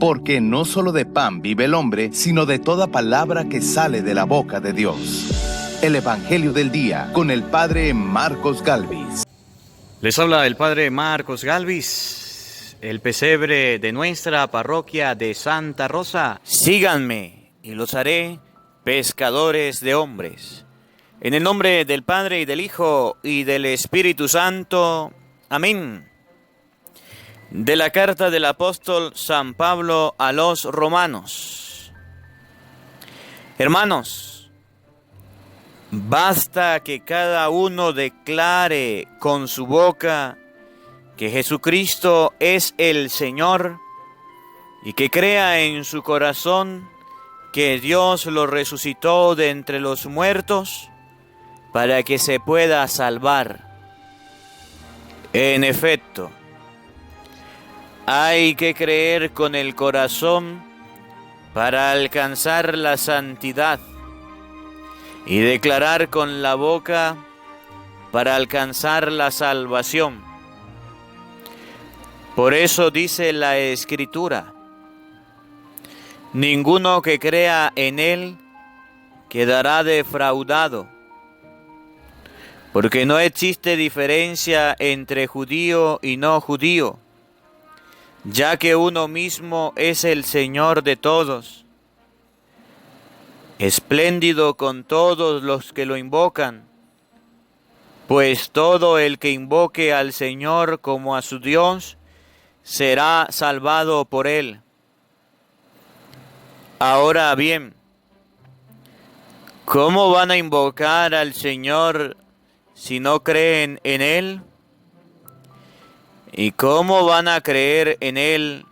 porque no solo de pan vive el hombre, sino de toda palabra que sale de la boca de Dios. El Evangelio del Día, con el Padre Marcos Galvis. Les habla el Padre Marcos Galvis, el pesebre de nuestra parroquia de Santa Rosa. Síganme y los haré pescadores de hombres. En el nombre del Padre y del Hijo y del Espíritu Santo. Amén. De la carta del apóstol San Pablo a los romanos. Hermanos, basta que cada uno declare con su boca que Jesucristo es el Señor y que crea en su corazón que Dios lo resucitó de entre los muertos para que se pueda salvar. En efecto, hay que creer con el corazón para alcanzar la santidad y declarar con la boca para alcanzar la salvación. Por eso dice la Escritura: ninguno que crea en Él quedará defraudado, porque no existe diferencia entre judío y no judío, ya que uno mismo es el Señor de todos, espléndido con todos los que lo invocan, pues todo el que invoque al Señor como a su Dios será salvado por Él. Ahora bien, ¿cómo van a invocar al Señor si no creen en Él? ¿Y cómo van a creer en Él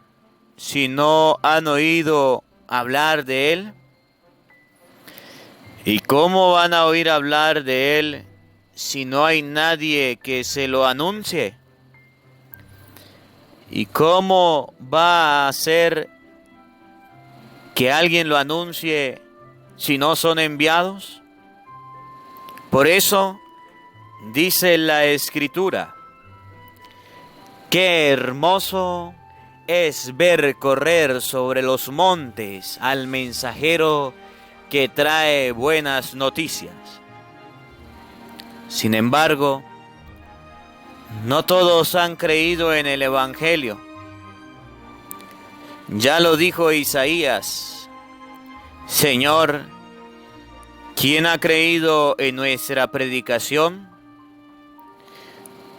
si no han oído hablar de Él? ¿Y cómo van a oír hablar de Él si no hay nadie que se lo anuncie? ¿Y cómo va a ser que alguien lo anuncie si no son enviados? Por eso dice la Escritura: qué hermoso es ver correr sobre los montes al mensajero que trae buenas noticias. Sin embargo, no todos han creído en el Evangelio. Ya lo dijo Isaías: Señor, ¿quién ha creído en nuestra predicación?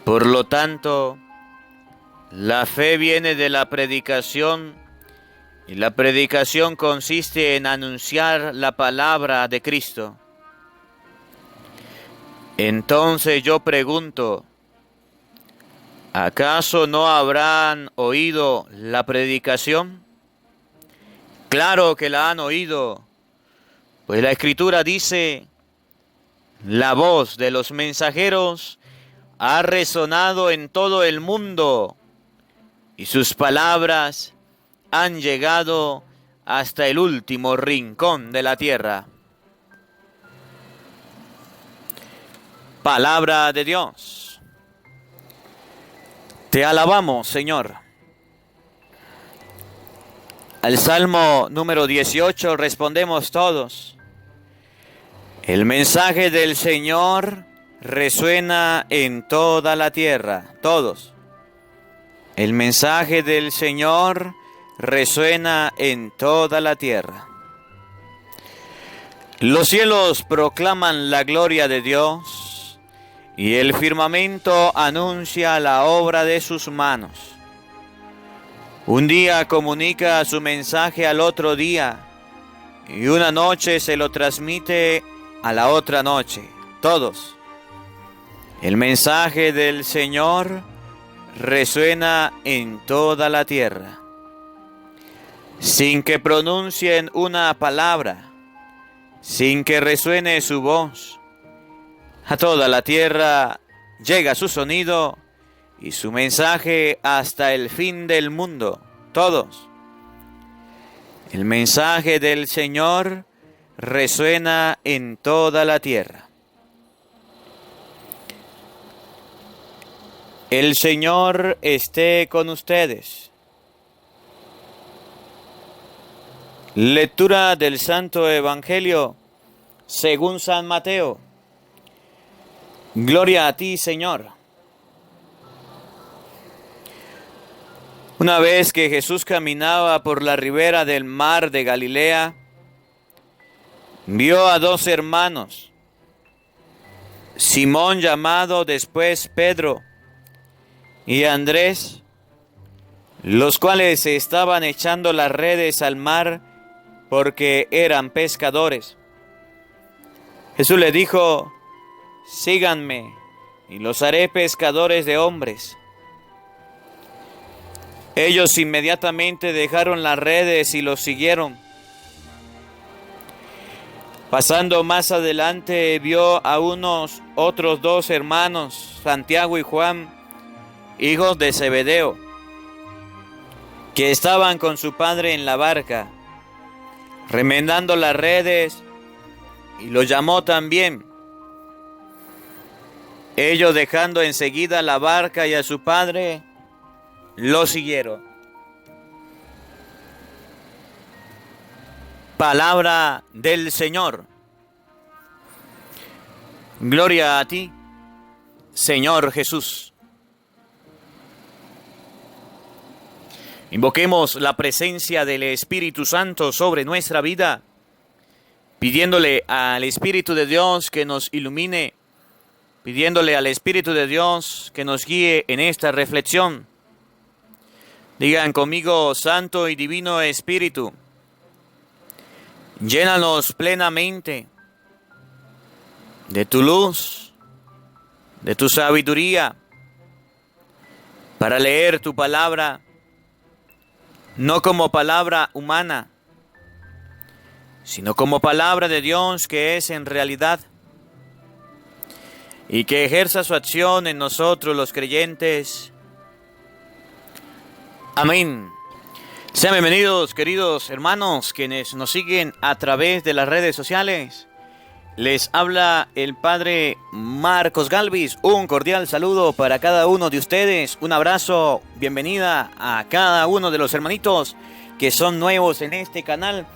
Por lo tanto, la fe viene de la predicación, y la predicación consiste en anunciar la palabra de Cristo. Entonces yo pregunto, ¿acaso no habrán oído la predicación? Claro que la han oído, pues la Escritura dice: la voz de los mensajeros ha resonado en todo el mundo, y sus palabras han llegado hasta el último rincón de la tierra. Palabra de Dios. Te alabamos, Señor. Al Salmo número 18 respondemos todos: el mensaje del Señor resuena en toda la tierra. Todos. El mensaje del Señor resuena en toda la tierra. Los cielos proclaman la gloria de Dios, y el firmamento anuncia la obra de sus manos. Un día comunica su mensaje al otro día, y una noche se lo transmite a la otra noche. Todos. El mensaje del Señor resuena en toda la tierra. Sin que pronuncien una palabra, sin que resuene su voz, a toda la tierra llega su sonido y su mensaje hasta el fin del mundo. Todos. El mensaje del Señor resuena en toda la tierra. El Señor esté con ustedes. Lectura del Santo Evangelio según San Mateo. Gloria a ti, Señor. Una vez que Jesús caminaba por la ribera del mar de Galilea, vio a dos hermanos, Simón llamado después Pedro y Andrés, los cuales se estaban echando las redes al mar porque eran pescadores. Jesús les dijo: síganme y los haré pescadores de hombres. Ellos inmediatamente dejaron las redes y los siguieron. Pasando más adelante, vio a unos otros dos hermanos, Santiago y Juan, hijos de Zebedeo, que estaban con su padre en la barca, remendando las redes, y los llamó también. Ellos, dejando enseguida la barca y a su padre, lo siguieron. Palabra del Señor. Gloria a ti, Señor Jesús. Invoquemos la presencia del Espíritu Santo sobre nuestra vida, pidiéndole al Espíritu de Dios que nos ilumine, pidiéndole al Espíritu de Dios que nos guíe en esta reflexión. Digan conmigo: Santo y Divino Espíritu, llénanos plenamente de tu luz, de tu sabiduría, para leer tu palabra, no como palabra humana, sino como palabra de Dios que es en realidad, y que ejerza su acción en nosotros los creyentes. Amén. Sean bienvenidos, queridos hermanos, quienes nos siguen a través de las redes sociales. Les habla el Padre Marcos Galvis. Un cordial saludo para cada uno de ustedes. Un abrazo, bienvenida a cada uno de los hermanitos que son nuevos en este canal.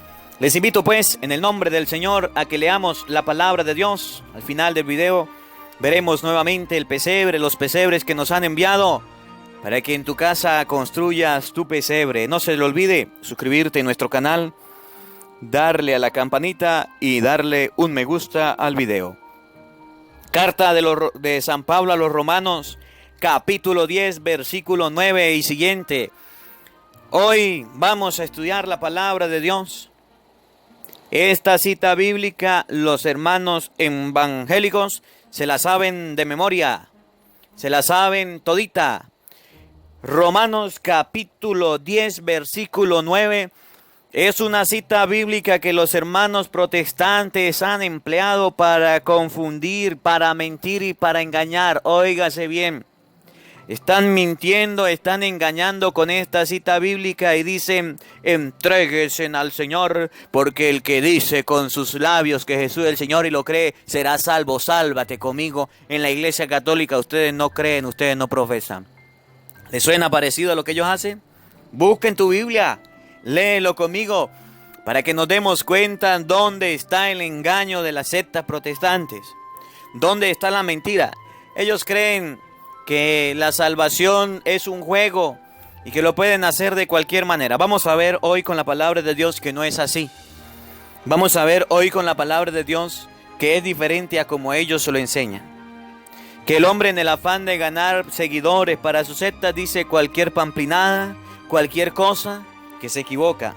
Les invito pues, en el nombre del Señor, a que leamos la palabra de Dios. Al final del video veremos nuevamente el pesebre, los pesebres que nos han enviado, para que en tu casa construyas tu pesebre. No se le olvide suscribirte a nuestro canal, darle a la campanita y darle un me gusta al video. Carta de San Pablo a los Romanos, capítulo 10, versículo 9 y siguiente. Hoy vamos a estudiar la palabra de Dios. Esta cita bíblica los hermanos evangélicos se la saben de memoria, se la saben todita. Romanos capítulo 10, versículo 9, es una cita bíblica que los hermanos protestantes han empleado para confundir, para mentir y para engañar. Óigase bien, están mintiendo, están engañando con esta cita bíblica y dicen: entréguense al Señor, porque el que dice con sus labios que Jesús es el Señor y lo cree, será salvo. Sálvate conmigo. En la Iglesia Católica ustedes no creen, ustedes no profesan. ¿Les suena parecido a lo que ellos hacen? Busquen tu Biblia, léelo conmigo, para que nos demos cuenta dónde está el engaño de las sectas protestantes, dónde está la mentira. Ellos creen que la salvación es un juego y que lo pueden hacer de cualquier manera. Vamos a ver hoy con la palabra de Dios que no es así. Vamos a ver hoy con la palabra de Dios que es diferente a como ellos se lo enseñan. Que el hombre, en el afán de ganar seguidores para su secta, dice cualquier pamplinada, cualquier cosa, que se equivoca.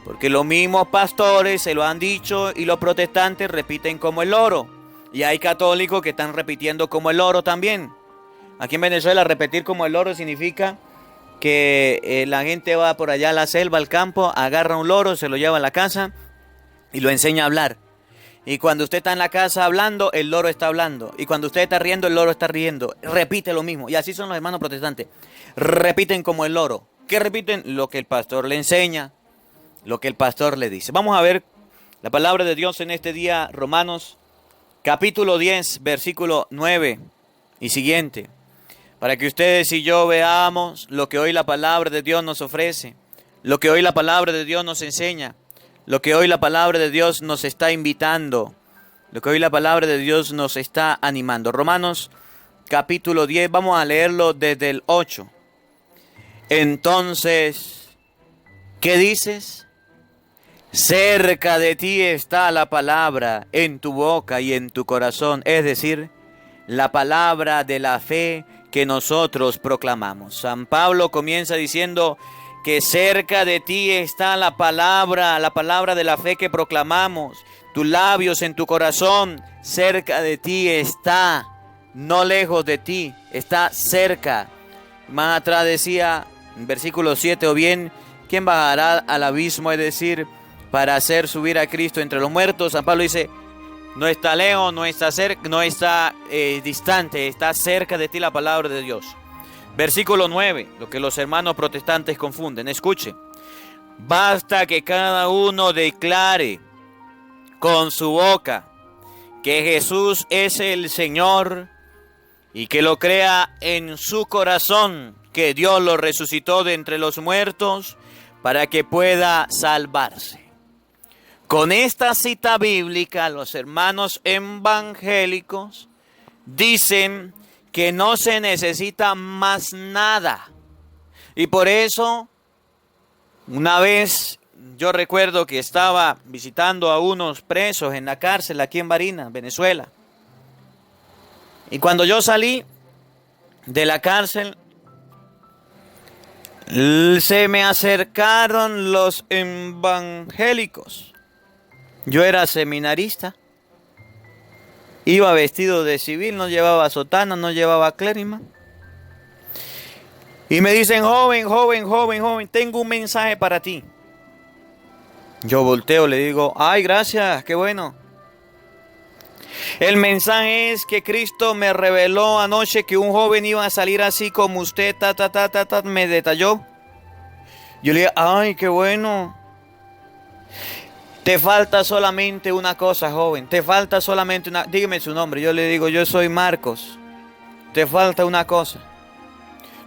Porque los mismos pastores se lo han dicho y los protestantes repiten como el loro. Y hay católicos que están repitiendo como el loro también. Aquí en Venezuela repetir como el loro significa que la gente va por allá a la selva, al campo, agarra un loro, se lo lleva a la casa y lo enseña a hablar. Y cuando usted está en la casa hablando, el loro está hablando. Y cuando usted está riendo, el loro está riendo. Repite lo mismo. Y así son los hermanos protestantes. Repiten como el loro. ¿Qué repiten? Lo que el pastor le enseña, lo que el pastor le dice. Vamos a ver la palabra de Dios en este día, Romanos, capítulo 10, versículo 9 y siguiente. Para que ustedes y yo veamos lo que hoy la palabra de Dios nos ofrece, lo que hoy la palabra de Dios nos enseña, lo que hoy la palabra de Dios nos está invitando, lo que hoy la palabra de Dios nos está animando. Romanos capítulo 10, vamos a leerlo desde el 8. Entonces, ¿qué dices? Cerca de ti está la palabra, en tu boca y en tu corazón, es decir, la palabra de la fe que nosotros proclamamos. San Pablo comienza diciendo que cerca de ti está la palabra de la fe que proclamamos. Tus labios en tu corazón, cerca de ti está, no lejos de ti, está cerca. Más atrás decía, en versículo 7, o bien, ¿quién bajará al abismo? Es decir, para hacer subir a Cristo entre los muertos. San Pablo dice, no está lejos, no está cerca, no está distante, está cerca de ti la palabra de Dios. Versículo 9, lo que los hermanos protestantes confunden. Escuchen, basta que cada uno declare con su boca que Jesús es el Señor y que lo crea en su corazón, que Dios lo resucitó de entre los muertos para que pueda salvarse. Con esta cita bíblica, los hermanos evangélicos dicen que no se necesita más nada. Y por eso, una vez yo recuerdo que estaba visitando a unos presos en la cárcel aquí en Barinas, Venezuela. Y cuando yo salí de la cárcel, se me acercaron los evangélicos. Yo era seminarista, iba vestido de civil, no llevaba sotana, no llevaba clérima. Y me dicen, joven, tengo un mensaje para ti. Yo volteo, le digo, ay, gracias, qué bueno. El mensaje es que Cristo me reveló anoche que un joven iba a salir así como usted, me detalló. Yo le dije, ay, qué bueno. Te falta solamente una cosa, joven. Te falta solamente una... Dígame su nombre. Yo le digo, yo soy Marcos. Te falta una cosa.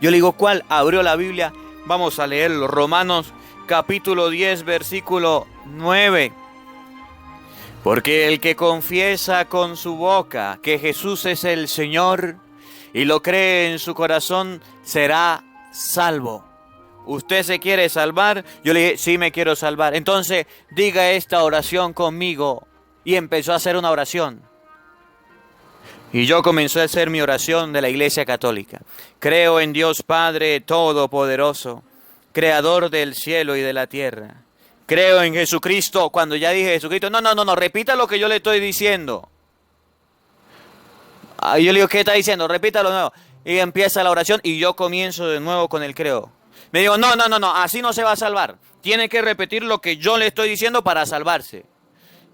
Yo le digo, ¿cuál? Abrió la Biblia. Vamos a leerlo. Romanos capítulo 10, versículo 9. Porque el que confiesa con su boca que Jesús es el Señor y lo cree en su corazón, será salvo. ¿Usted se quiere salvar? Yo le dije, sí, me quiero salvar. Entonces, diga esta oración conmigo. Y empezó a hacer una oración. Y yo comencé a hacer mi oración de la Iglesia Católica. Creo en Dios Padre Todopoderoso, Creador del cielo y de la tierra. Creo en Jesucristo. Cuando ya dije Jesucristo, no, repita lo que yo le estoy diciendo. Yo le digo, ¿qué está diciendo? Repítalo de nuevo. Y empieza la oración y yo comienzo de nuevo con el creo. Me digo, no, así no se va a salvar. Tiene que repetir lo que yo le estoy diciendo para salvarse.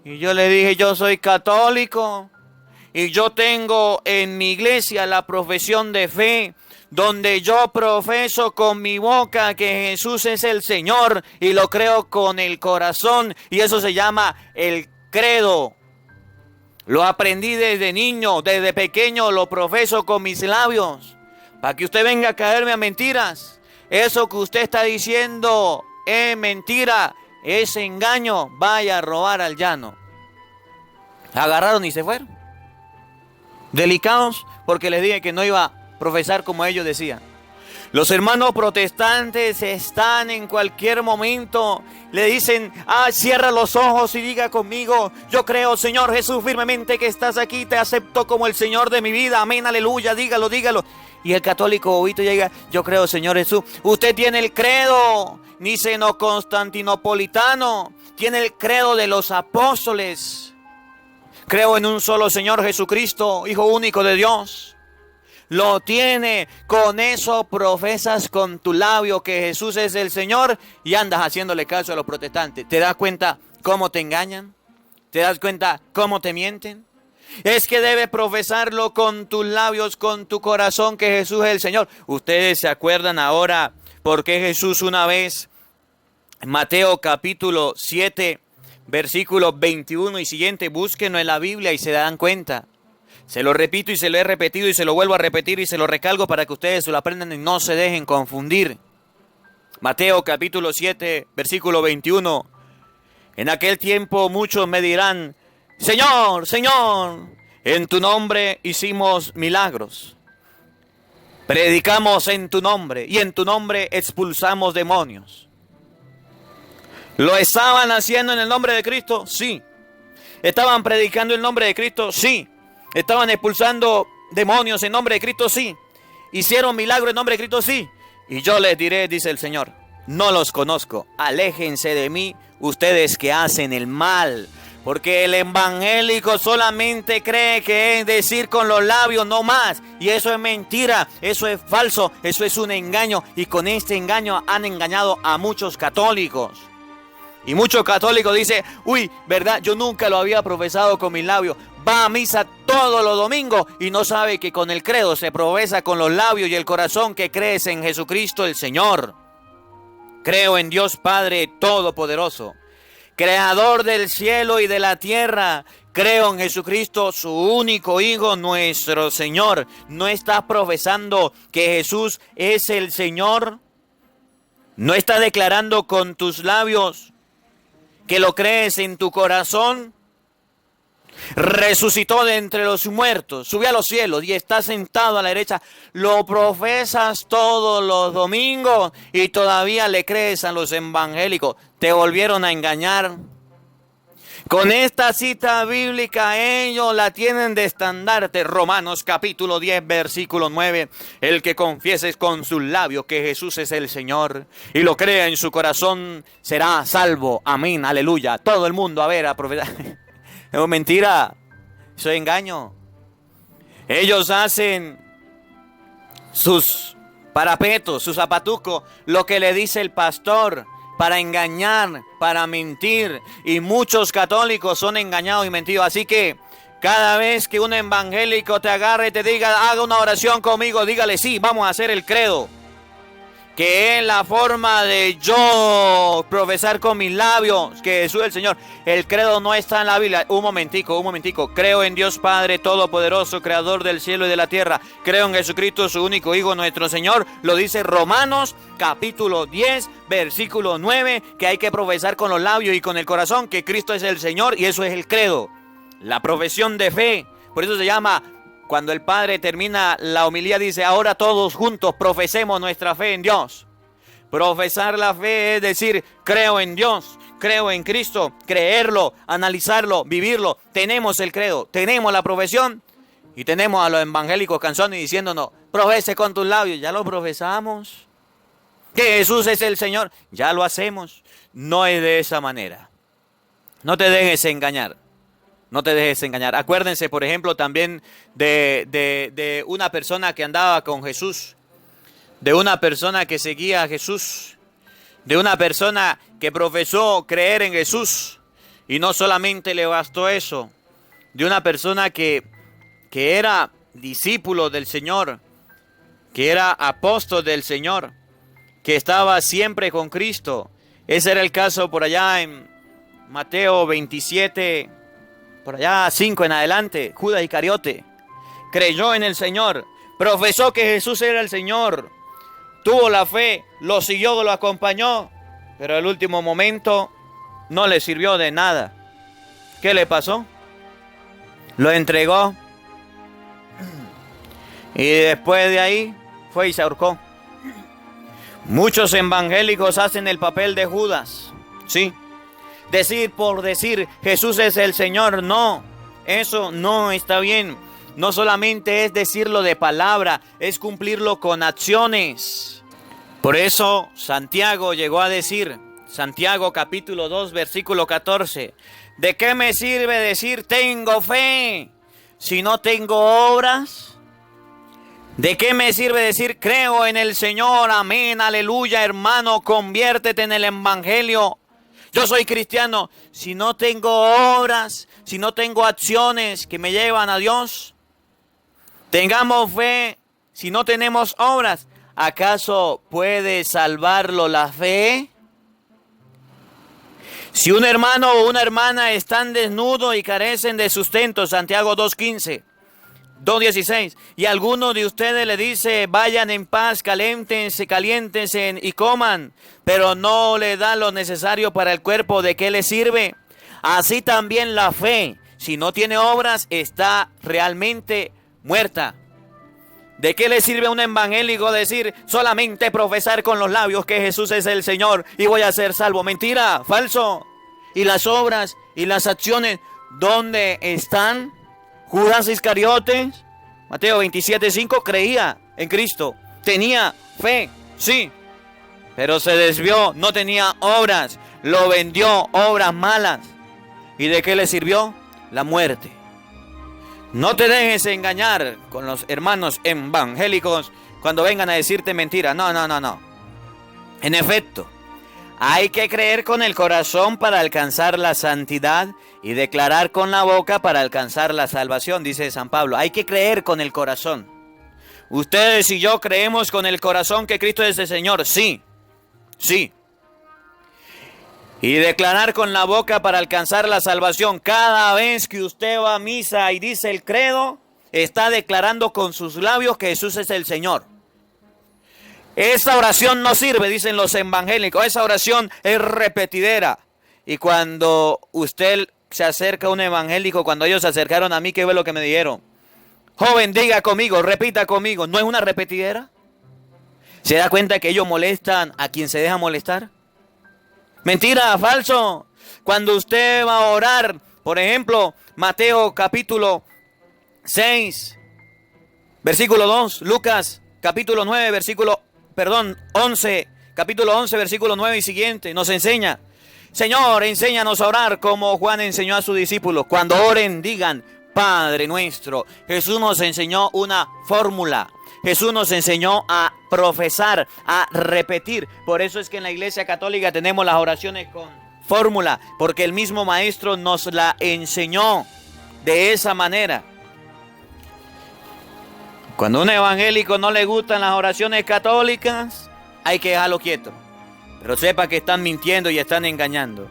Y yo le dije, yo soy católico y yo tengo en mi iglesia la profesión de fe, donde yo profeso con mi boca que Jesús es el Señor y lo creo con el corazón, y eso se llama el credo. Lo aprendí desde niño, desde pequeño lo profeso con mis labios, para que usted venga a caerme a mentiras. Eso que usted está diciendo es mentira, es engaño, vaya a robar al llano. Agarraron y se fueron. Delicados porque les dije que no iba a profesar como ellos decían. Los hermanos protestantes están en cualquier momento, le dicen, cierra los ojos y diga conmigo, yo creo, Señor Jesús, firmemente que estás aquí, te acepto como el Señor de mi vida, amén, aleluya, dígalo. Y el católico bobito llega, yo creo, Señor Jesús, usted tiene el credo niceno-constantinopolitano, tiene el credo de los apóstoles. Creo en un solo Señor Jesucristo, Hijo único de Dios. Lo tiene, con eso profesas con tu labio que Jesús es el Señor y andas haciéndole caso a los protestantes. ¿Te das cuenta cómo te engañan? ¿Te das cuenta cómo te mienten? Es que debes profesarlo con tus labios, con tu corazón, que Jesús es el Señor. Ustedes se acuerdan ahora por qué Jesús una vez, en Mateo capítulo 7, versículos 21 y siguiente, búsquenlo en la Biblia y se dan cuenta. Se lo repito y se lo he repetido y se lo vuelvo a repetir y se lo recalco para que ustedes se lo aprendan y no se dejen confundir. Mateo capítulo 7, versículo 21. En aquel tiempo muchos me dirán, Señor, Señor, en tu nombre hicimos milagros. Predicamos en tu nombre y en tu nombre expulsamos demonios. ¿Lo estaban haciendo en el nombre de Cristo? Sí. ¿Estaban predicando el nombre de Cristo? Sí. ¿Estaban expulsando demonios en nombre de Cristo? Sí. ¿Hicieron milagros en nombre de Cristo? Sí. Y yo les diré, dice el Señor, no los conozco. Aléjense de mí, ustedes que hacen el mal. Porque el evangélico solamente cree que es decir con los labios, no más. Y eso es mentira, eso es falso, eso es un engaño. Y con este engaño han engañado a muchos católicos. Y muchos católicos dicen, uy, ¿verdad? Yo nunca lo había profesado con mis labios. Va a misa todos los domingos y no sabe que con el credo se profesa con los labios y el corazón que crees en Jesucristo el Señor. Creo en Dios Padre Todopoderoso, Creador del cielo y de la tierra. Creo en Jesucristo, su único Hijo, nuestro Señor. ¿No estás profesando que Jesús es el Señor? ¿No estás declarando con tus labios que lo crees en tu corazón? Resucitó de entre los muertos, subió a los cielos y está sentado a la derecha. Lo profesas todos los domingos y todavía le crees a los evangélicos. Te volvieron a engañar. Con esta cita bíblica ellos la tienen de estandarte. Romanos capítulo 10 versículo 9. El que confiese con sus labios que Jesús es el Señor y lo crea en su corazón será salvo. Amén, aleluya. Todo el mundo a ver a profetizar. Es mentira, eso es engaño. Ellos hacen sus parapetos, sus zapatucos, lo que le dice el pastor, para engañar, para mentir. Y muchos católicos son engañados y mentidos. Así que cada vez que un evangélico te agarre y te diga, haga una oración conmigo, dígale, sí, vamos a hacer el credo. Que es la forma de yo profesar con mis labios que Jesús es el Señor. El credo no está en la Biblia. Un momentico. Creo en Dios Padre Todopoderoso, Creador del cielo y de la tierra. Creo en Jesucristo, su único Hijo, nuestro Señor. Lo dice Romanos capítulo 10, versículo 9, que hay que profesar con los labios y con el corazón que Cristo es el Señor, y eso es el credo. La profesión de fe. Por eso se llama... Cuando el Padre termina la homilía dice, ahora todos juntos profesemos nuestra fe en Dios. Profesar la fe es decir, creo en Dios, creo en Cristo, creerlo, analizarlo, vivirlo. Tenemos el credo, tenemos la profesión y tenemos a los evangélicos canzones diciéndonos, profese con tus labios, ya lo profesamos. Que Jesús es el Señor, ya lo hacemos. No es de esa manera. No te dejes engañar. No te dejes engañar. Acuérdense, por ejemplo, también de una persona que andaba con Jesús, de una persona que seguía a Jesús, de una persona que profesó creer en Jesús y no solamente le bastó eso, de una persona que era discípulo del Señor, que era apóstol del Señor, que estaba siempre con Cristo. Ese era el caso por allá en Mateo 27, por allá 5 en adelante. Judas Iscariote creyó en el Señor, profesó que Jesús era el Señor, tuvo la fe, lo siguió, lo acompañó, pero al último momento no le sirvió de nada. ¿Qué le pasó? Lo entregó y después de ahí fue y se ahorcó. Muchos evangélicos hacen el papel de Judas, ¿sí? Decir por decir, Jesús es el Señor, no, eso no está bien. No solamente es decirlo de palabra, es cumplirlo con acciones. Por eso Santiago llegó a decir, Santiago capítulo 2, versículo 14, ¿de qué me sirve decir tengo fe si no tengo obras? ¿De qué me sirve decir creo en el Señor? Amén, aleluya, hermano, conviértete en el evangelio. Yo soy cristiano, si no tengo obras, si no tengo acciones que me llevan a Dios. Tengamos fe, si no tenemos obras, ¿acaso puede salvarlo la fe? Si un hermano o una hermana están desnudos y carecen de sustento, Santiago 2:15, 2:16. Y alguno de ustedes le dice, vayan en paz, caliéntense y coman, pero no le da lo necesario para el cuerpo, ¿de qué le sirve? Así también la fe, si no tiene obras, está realmente muerta. ¿De qué le sirve a un evangélico decir solamente profesar con los labios que Jesús es el Señor y voy a ser salvo? Mentira, falso. ¿Y las obras y las acciones dónde están? Judas Iscariotes, Mateo 27:5, creía en Cristo, tenía fe, sí, pero se desvió, no tenía obras, lo vendió, obras malas. ¿Y de qué le sirvió? La muerte. No te dejes engañar con los hermanos evangélicos cuando vengan a decirte mentira. No. En efecto, hay que creer con el corazón para alcanzar la santidad y declarar con la boca para alcanzar la salvación, dice San Pablo. Hay que creer con el corazón. Ustedes y yo creemos con el corazón que Cristo es el Señor. Sí. Y declarar con la boca para alcanzar la salvación. Cada vez que usted va a misa y dice el credo, está declarando con sus labios que Jesús es el Señor. Esa oración no sirve, dicen los evangélicos. Esa oración es repetidera. Y cuando usted se acerca a un evangélico, cuando ellos se acercaron a mí, ¿qué fue lo que me dijeron? Joven, diga conmigo, repita conmigo. ¿No es una repetidera? ¿Se da cuenta que ellos molestan a quien se deja molestar? Mentira, falso. Cuando usted va a orar, por ejemplo, Mateo capítulo 6, versículo 2, Lucas capítulo 9, 11, capítulo 11, versículo 9 y siguiente, nos enseña, Señor, enséñanos a orar como Juan enseñó a sus discípulos. Cuando oren, digan, Padre nuestro. Jesús nos enseñó una fórmula. Jesús nos enseñó a profesar, a repetir. Por eso es que en la Iglesia Católica tenemos las oraciones con fórmula, porque el mismo Maestro nos la enseñó de esa manera. Cuando a un evangélico no le gustan las oraciones católicas, hay que dejarlo quieto. Pero sepa que están mintiendo y están engañando.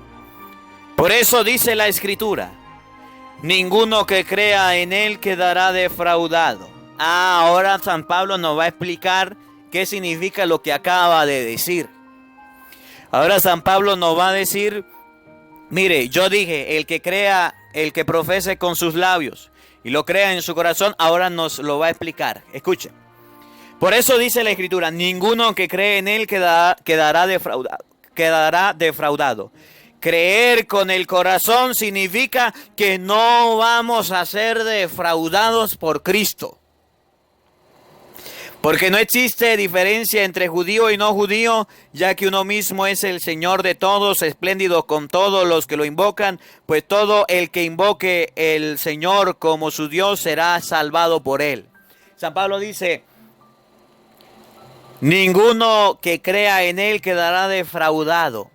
Por eso dice la Escritura, ninguno que crea en él quedará defraudado. Ahora San Pablo nos va a explicar qué significa lo que acaba de decir. Ahora San Pablo nos va a decir, mire, yo dije, el que crea, el que profese con sus labios y lo crea en su corazón, ahora nos lo va a explicar. Escuchen. Por eso dice la Escritura, ninguno que cree en él quedará defraudado. Creer con el corazón significa que no vamos a ser defraudados por Cristo. Porque no existe diferencia entre judío y no judío, ya que uno mismo es el Señor de todos, espléndido con todos los que lo invocan, pues todo el que invoque el Señor como su Dios será salvado por él. San Pablo dice, ninguno que crea en él quedará defraudado.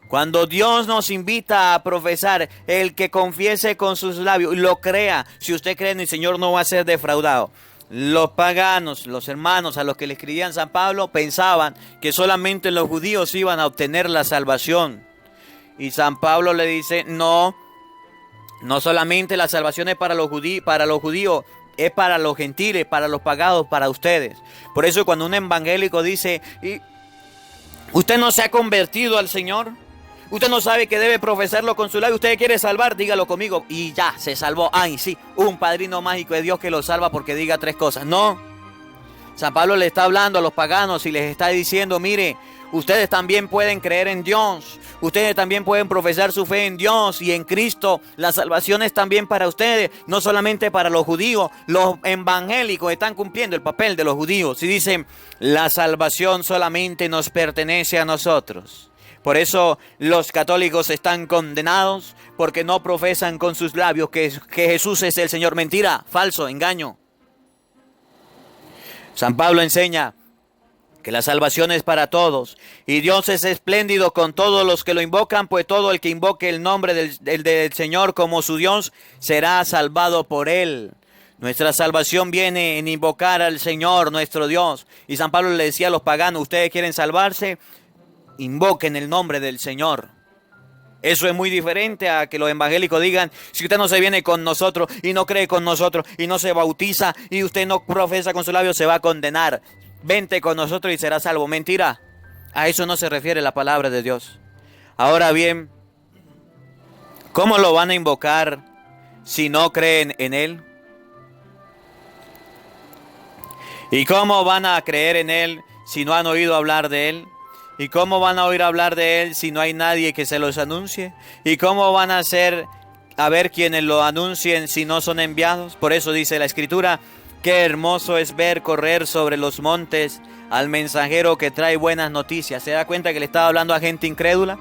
Cuando Dios nos invita a profesar, el que confiese con sus labios y lo crea, si usted cree en el Señor no va a ser defraudado. Los paganos, los hermanos a los que le escribían San Pablo, pensaban que solamente los judíos iban a obtener la salvación. Y San Pablo le dice, no solamente la salvación es para los judíos, es para los gentiles, para los paganos, para ustedes. Por eso cuando un evangélico dice, ¿usted no se ha convertido al Señor? Usted no sabe que debe profesarlo con su labio. Usted quiere salvar, dígalo conmigo. Y ya, se salvó. Ay, sí, un padrino mágico de Dios que lo salva porque diga tres cosas. No. San Pablo le está hablando a los paganos y les está diciendo, mire, ustedes también pueden creer en Dios. Ustedes también pueden profesar su fe en Dios y en Cristo. La salvación es también para ustedes, no solamente para los judíos. Los evangélicos están cumpliendo el papel de los judíos y dicen, la salvación solamente nos pertenece a nosotros. Por eso los católicos están condenados porque no profesan con sus labios que Jesús es el Señor. Mentira, falso, engaño. San Pablo enseña que la salvación es para todos y Dios es espléndido con todos los que lo invocan, pues todo el que invoque el nombre del Señor como su Dios será salvado por él. Nuestra salvación viene en invocar al Señor, nuestro Dios. Y San Pablo le decía a los paganos, ustedes quieren salvarse, invoquen el nombre del Señor. Eso es muy diferente a que los evangélicos digan, si usted no se viene con nosotros y no cree con nosotros y no se bautiza y usted no profesa con su labio, se va a condenar. Vente con nosotros y será salvo. Mentira. A eso no se refiere la palabra de Dios. Ahora bien, ¿cómo lo van a invocar si no creen en Él? ¿Y cómo van a creer en Él si no han oído hablar de Él? ¿Y cómo van a oír hablar de Él si no hay nadie que se los anuncie? ¿Y cómo van a hacer a ver quienes lo anuncien si no son enviados? Por eso dice la Escritura, qué hermoso es ver correr sobre los montes al mensajero que trae buenas noticias. ¿Se da cuenta que le estaba hablando a gente incrédula?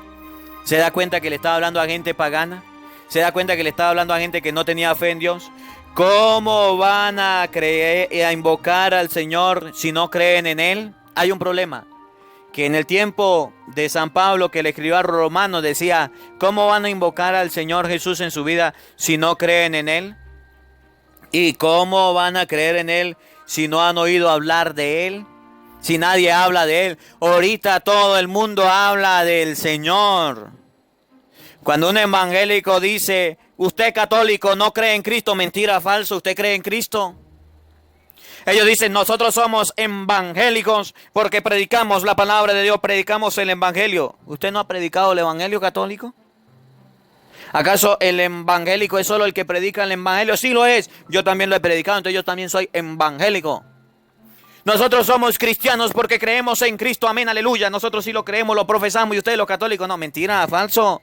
¿Se da cuenta que le estaba hablando a gente pagana? ¿Se da cuenta que le estaba hablando a gente que no tenía fe en Dios? ¿Cómo van a creer y a invocar al Señor si no creen en Él? Hay un problema. Que en el tiempo de San Pablo, que le escribió a Romanos, decía, ¿cómo van a invocar al Señor Jesús en su vida si no creen en Él? ¿Y cómo van a creer en Él si no han oído hablar de Él? Si nadie habla de Él. Ahorita todo el mundo habla del Señor. Cuando un evangélico dice, usted católico no cree en Cristo, mentira, falso, ¿usted cree en Cristo? Ellos dicen, nosotros somos evangélicos porque predicamos la palabra de Dios, predicamos el evangelio. ¿Usted no ha predicado el evangelio católico? ¿Acaso el evangélico es solo el que predica el evangelio? Sí lo es, yo también lo he predicado, entonces yo también soy evangélico. Nosotros somos cristianos porque creemos en Cristo, amén, aleluya. Nosotros sí lo creemos, lo profesamos, y ustedes los católicos, no, mentira, falso.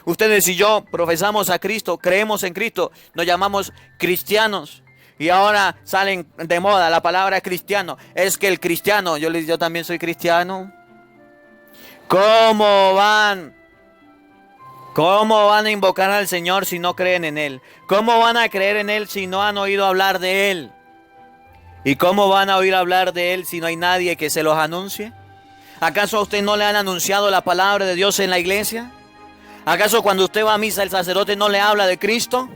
Ustedes y yo profesamos a Cristo, creemos en Cristo, nos llamamos cristianos. Y ahora salen de moda la palabra cristiano. Es que el cristiano, yo también soy cristiano. ¿Cómo van a invocar al Señor si no creen en Él? ¿Cómo van a creer en Él si no han oído hablar de Él? ¿Y cómo van a oír hablar de Él si no hay nadie que se los anuncie? ¿Acaso a usted no le han anunciado la palabra de Dios en la iglesia? ¿Acaso cuando usted va a misa el sacerdote no le habla de Cristo?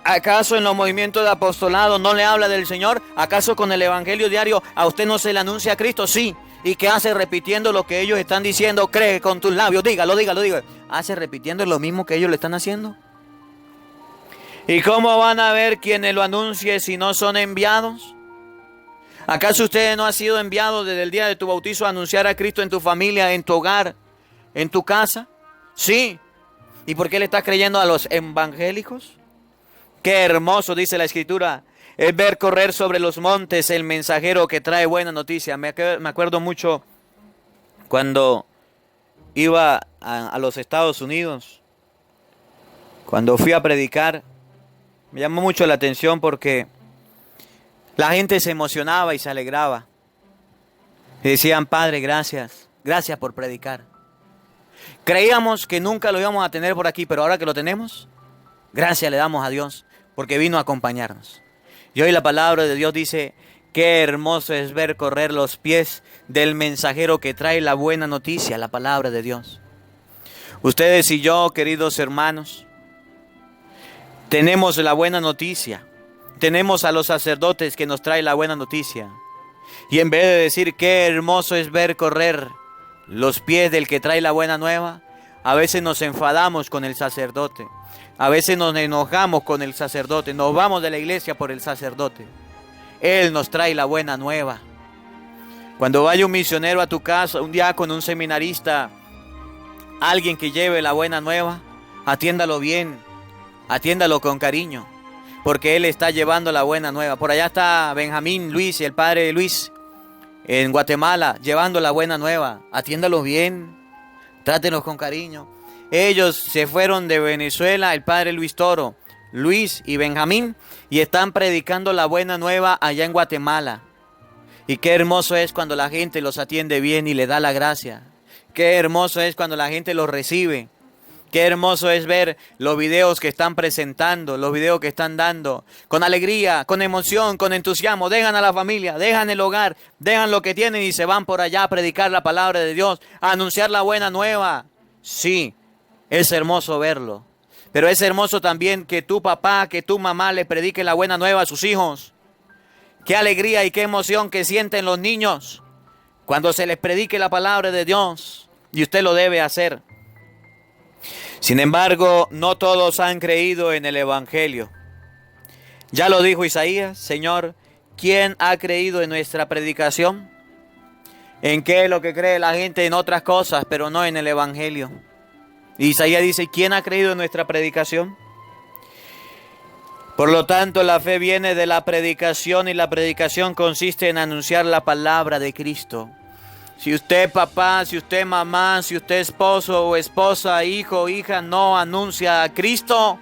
¿Acaso en los movimientos de apostolado no le habla del Señor? ¿Acaso con el evangelio diario a usted no se le anuncia a Cristo? Sí. ¿Y qué hace repitiendo lo que ellos están diciendo? Cree con tus labios, dígalo. ¿Hace repitiendo lo mismo que ellos le están haciendo? ¿Y cómo van a ver quienes lo anuncien si no son enviados? ¿Acaso usted no ha sido enviado desde el día de tu bautizo a anunciar a Cristo en tu familia, en tu hogar, en tu casa? Sí. ¿Y por qué le estás creyendo a los evangélicos? Qué hermoso, dice la Escritura, es ver correr sobre los montes el mensajero que trae buena noticia. Me acuerdo mucho cuando iba a los Estados Unidos, cuando fui a predicar, me llamó mucho la atención porque la gente se emocionaba y se alegraba. Y decían, Padre, gracias por predicar. Creíamos que nunca lo íbamos a tener por aquí, pero ahora que lo tenemos, gracias le damos a Dios, porque vino a acompañarnos. Y hoy la palabra de Dios dice, qué hermoso es ver correr los pies del mensajero que trae la buena noticia, la palabra de Dios. Ustedes y yo, queridos hermanos, tenemos la buena noticia. Tenemos a los sacerdotes que nos traen la buena noticia. Y en vez de decir qué hermoso es ver correr los pies del que trae la buena nueva, a veces nos enfadamos con el sacerdote. A veces nos enojamos con el sacerdote. Nos vamos de la iglesia por el sacerdote. Él nos trae la buena nueva. Cuando vaya un misionero a tu casa, un diácono, un seminarista, alguien que lleve la buena nueva, atiéndalo bien, atiéndalo con cariño, porque él está llevando la buena nueva. Por allá está Benjamín Luis y el padre Luis en Guatemala, llevando la buena nueva. Atiéndalos bien, trátenos con cariño. Ellos se fueron de Venezuela, el padre Luis Toro, Luis y Benjamín, y están predicando la buena nueva allá en Guatemala. Y qué hermoso es cuando la gente los atiende bien y le da la gracia. Qué hermoso es cuando la gente los recibe. Qué hermoso es ver los videos que están presentando, los videos que están dando, con alegría, con emoción, con entusiasmo. Dejan a la familia, dejan el hogar, dejan lo que tienen y se van por allá a predicar la palabra de Dios, a anunciar la buena nueva. Sí, es hermoso verlo. Pero es hermoso también que tu papá, que tu mamá le predique la buena nueva a sus hijos. Qué alegría y qué emoción que sienten los niños cuando se les predique la palabra de Dios. Y usted lo debe hacer. Sin embargo, no todos han creído en el Evangelio. Ya lo dijo Isaías: Señor, ¿quién ha creído en nuestra predicación? ¿En qué es lo que cree la gente? En otras cosas, pero no en el Evangelio. Isaías dice: ¿quién ha creído en nuestra predicación? Por lo tanto, la fe viene de la predicación, y la predicación consiste en anunciar la palabra de Cristo. Si usted papá, si usted mamá, si usted esposo o esposa, hijo o hija no anuncia a Cristo,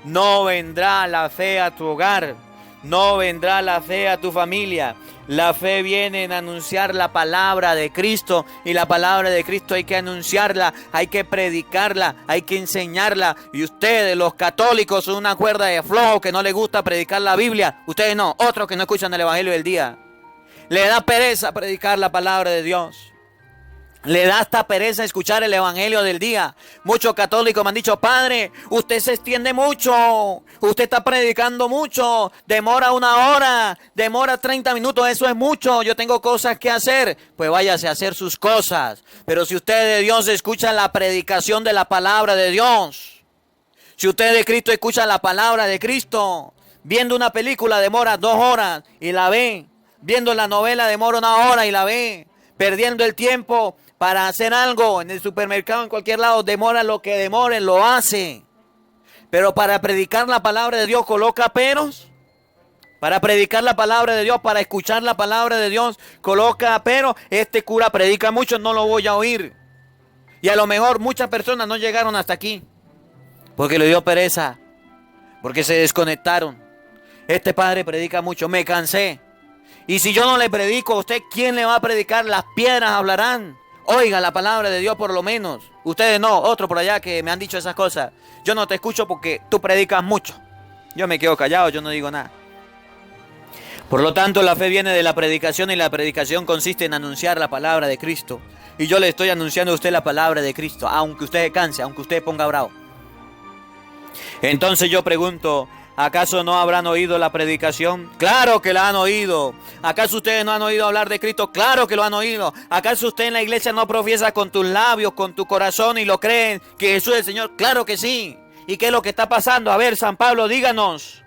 no vendrá la fe a tu hogar, no vendrá la fe a tu familia. La fe viene en anunciar la palabra de Cristo, y la palabra de Cristo hay que anunciarla, hay que predicarla, hay que enseñarla. Y ustedes, los católicos, son una cuerda de flojo que no les gusta predicar la Biblia. Ustedes no, otros que no escuchan el Evangelio del día. Le da pereza predicar la palabra de Dios. Le da hasta pereza escuchar el Evangelio del día. Muchos católicos me han dicho: Padre, usted se extiende mucho, usted está predicando mucho, demora 1 hora, demora 30 minutos, eso es mucho, yo tengo cosas que hacer. Pues váyase a hacer sus cosas. Pero si usted de Dios escucha la predicación de la palabra de Dios, si usted de Cristo escucha la palabra de Cristo, viendo una película demora 2 horas y la ve, viendo la novela demora 1 hora y la ve, perdiendo el tiempo para hacer algo en el supermercado, en cualquier lado, demora lo que demore, lo hace. Pero para predicar la palabra de Dios coloca peros. Para predicar la palabra de Dios, para escuchar la palabra de Dios, coloca peros. Este cura predica mucho, no lo voy a oír. Y a lo mejor muchas personas no llegaron hasta aquí porque le dio pereza, porque se desconectaron. Este padre predica mucho, me cansé. Y si yo no le predico a usted, ¿quién le va a predicar? Las piedras hablarán. Oiga la palabra de Dios por lo menos. Ustedes no, otros por allá que me han dicho esas cosas. Yo no te escucho porque tú predicas mucho. Yo me quedo callado, yo no digo nada. Por lo tanto, la fe viene de la predicación, y la predicación consiste en anunciar la palabra de Cristo. Y yo le estoy anunciando a usted la palabra de Cristo, aunque usted se canse, aunque usted se ponga bravo. Entonces yo pregunto: ¿acaso no habrán oído la predicación? Claro que la han oído. ¿Acaso ustedes no han oído hablar de Cristo? Claro que lo han oído. ¿Acaso usted en la iglesia no profiesa con tus labios, con tu corazón, y lo creen que Jesús es el Señor? Claro que sí. ¿Y qué es lo que está pasando? A ver, San Pablo, díganos.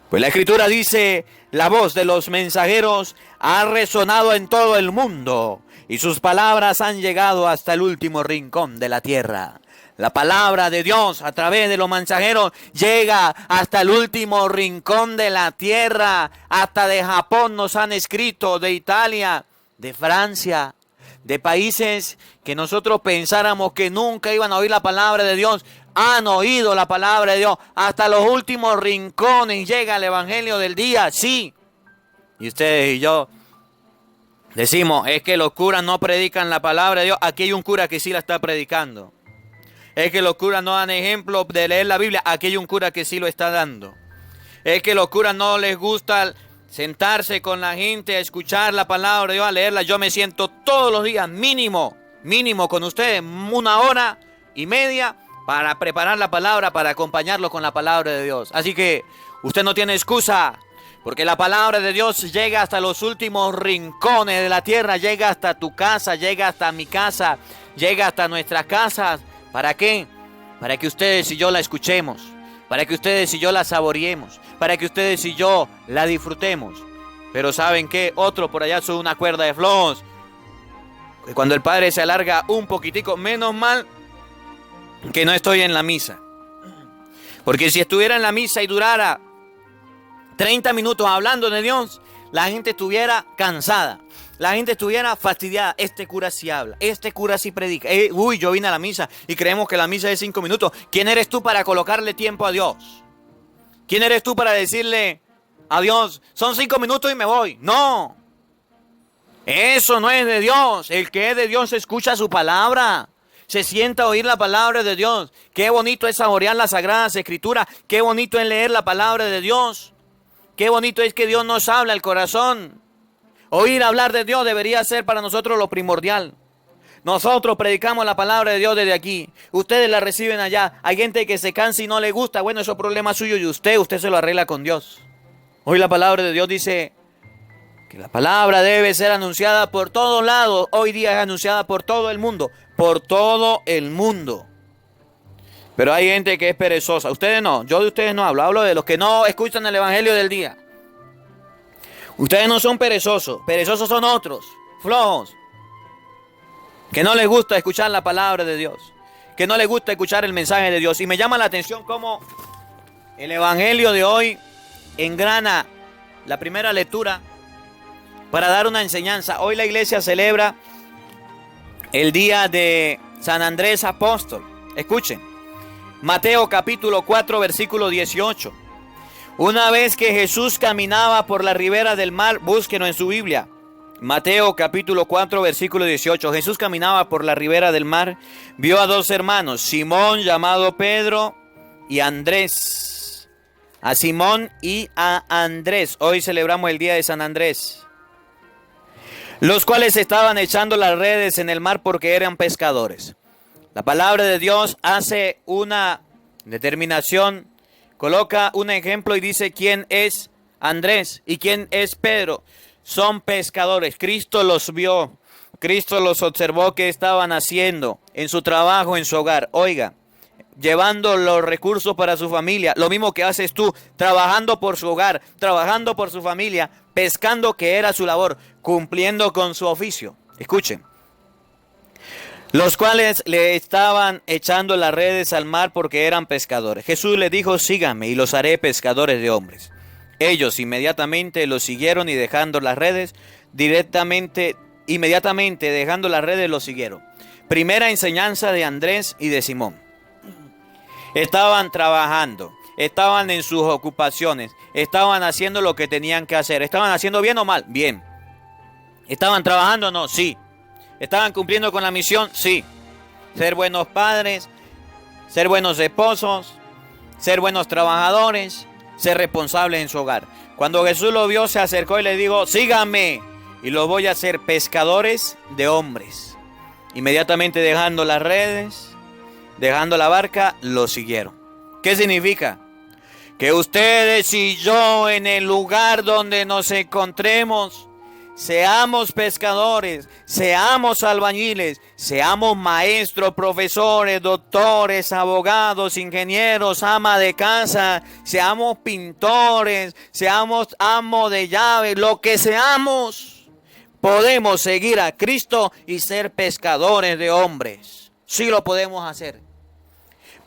Pues la Escritura dice: la voz de los mensajeros ha resonado en todo el mundo, y sus palabras han llegado hasta el último rincón de la tierra. La palabra de Dios a través de los mensajeros llega hasta el último rincón de la tierra. Hasta de Japón nos han escrito, de Italia, de Francia, de países que nosotros pensáramos que nunca iban a oír la palabra de Dios. Han oído la palabra de Dios. Hasta los últimos rincones llega el Evangelio del día, sí. Y ustedes y yo decimos: es que los curas no predican la palabra de Dios. Aquí hay un cura que sí la está predicando. Es que los curas no dan ejemplo de leer la Biblia. Aquí hay un cura que sí lo está dando. Es que los curas no les gusta sentarse con la gente a escuchar la palabra de Dios, a leerla. Yo me siento todos los días, mínimo con ustedes, 1 hora y media para preparar la palabra, para acompañarlo con la palabra de Dios. Así que usted no tiene excusa, porque la palabra de Dios llega hasta los últimos rincones de la tierra, llega hasta tu casa, llega hasta mi casa, llega hasta nuestras casas. ¿Para qué? Para que ustedes y yo la escuchemos, para que ustedes y yo la saboreemos, para que ustedes y yo la disfrutemos. Pero ¿saben qué? Otro por allá son una cuerda de flojos. Cuando el padre se alarga un poquitico, menos mal que no estoy en la misa. Porque si estuviera en la misa y durara 30 minutos hablando de Dios, la gente estuviera cansada. La gente estuviera fastidiada. Este cura sí habla, este cura sí predica. Yo vine a la misa y creemos que la misa es 5 minutos. ¿Quién eres tú para colocarle tiempo a Dios? ¿Quién eres tú para decirle a Dios: son 5 minutos y me voy? No. Eso no es de Dios. El que es de Dios escucha su palabra. Se sienta a oír la palabra de Dios. Qué bonito es saborear las Sagradas Escrituras. Qué bonito es leer la palabra de Dios. Qué bonito es que Dios nos habla al corazón. Oír hablar de Dios debería ser para nosotros lo primordial. Nosotros predicamos la palabra de Dios desde aquí. Ustedes la reciben allá. Hay gente que se cansa y no le gusta. Bueno, eso es problema suyo y usted se lo arregla con Dios. Hoy la palabra de Dios dice que la palabra debe ser anunciada por todos lados. Hoy día es anunciada por todo el mundo. Por todo el mundo. Pero hay gente que es perezosa. Ustedes no, yo de ustedes no hablo. Hablo de los que no escuchan el evangelio del día. Ustedes no son perezosos. Perezosos son otros, flojos, que no les gusta escuchar la palabra de Dios, que no les gusta escuchar el mensaje de Dios. Y me llama la atención cómo el evangelio de hoy engrana la primera lectura para dar una enseñanza. Hoy la iglesia celebra el día de San Andrés Apóstol. Escuchen, Mateo capítulo 4 versículo 18. Una vez que Jesús caminaba por la ribera del mar, búsquenlo en su Biblia. Mateo capítulo 4 versículo 18. Jesús caminaba por la ribera del mar, vio a dos hermanos, Simón llamado Pedro y Andrés. A Simón y a Andrés. Hoy celebramos el día de San Andrés. Los cuales estaban echando las redes en el mar porque eran pescadores. La palabra de Dios hace una determinación, coloca un ejemplo y dice quién es Andrés y quién es Pedro. Son pescadores. Cristo los vio. Cristo los observó que estaban haciendo en su trabajo, en su hogar. Oiga, llevando los recursos para su familia. Lo mismo que haces tú, trabajando por su hogar, trabajando por su familia, pescando, que era su labor, cumpliendo con su oficio. Escuchen. Los cuales le estaban echando las redes al mar porque eran pescadores. Jesús les dijo, síganme y los haré pescadores de hombres. Ellos inmediatamente los siguieron y dejando las redes, inmediatamente dejando las redes los siguieron. Primera enseñanza de Andrés y de Simón. Estaban trabajando, estaban en sus ocupaciones, estaban haciendo lo que tenían que hacer. ¿Estaban haciendo bien o mal? Bien. ¿Estaban trabajando? No, sí. ¿Estaban cumpliendo con la misión? Sí. Ser buenos padres, ser buenos esposos, ser buenos trabajadores, ser responsables en su hogar. Cuando Jesús lo vio, se acercó y le dijo, síganme y los voy a hacer pescadores de hombres. Inmediatamente dejando las redes, dejando la barca, lo siguieron. ¿Qué significa? Que ustedes y yo en el lugar donde nos encontremos, seamos pescadores, seamos albañiles, seamos maestros, profesores, doctores, abogados, ingenieros, ama de casa, seamos pintores, seamos amo de llaves, lo que seamos, podemos seguir a Cristo y ser pescadores de hombres. Sí lo podemos hacer.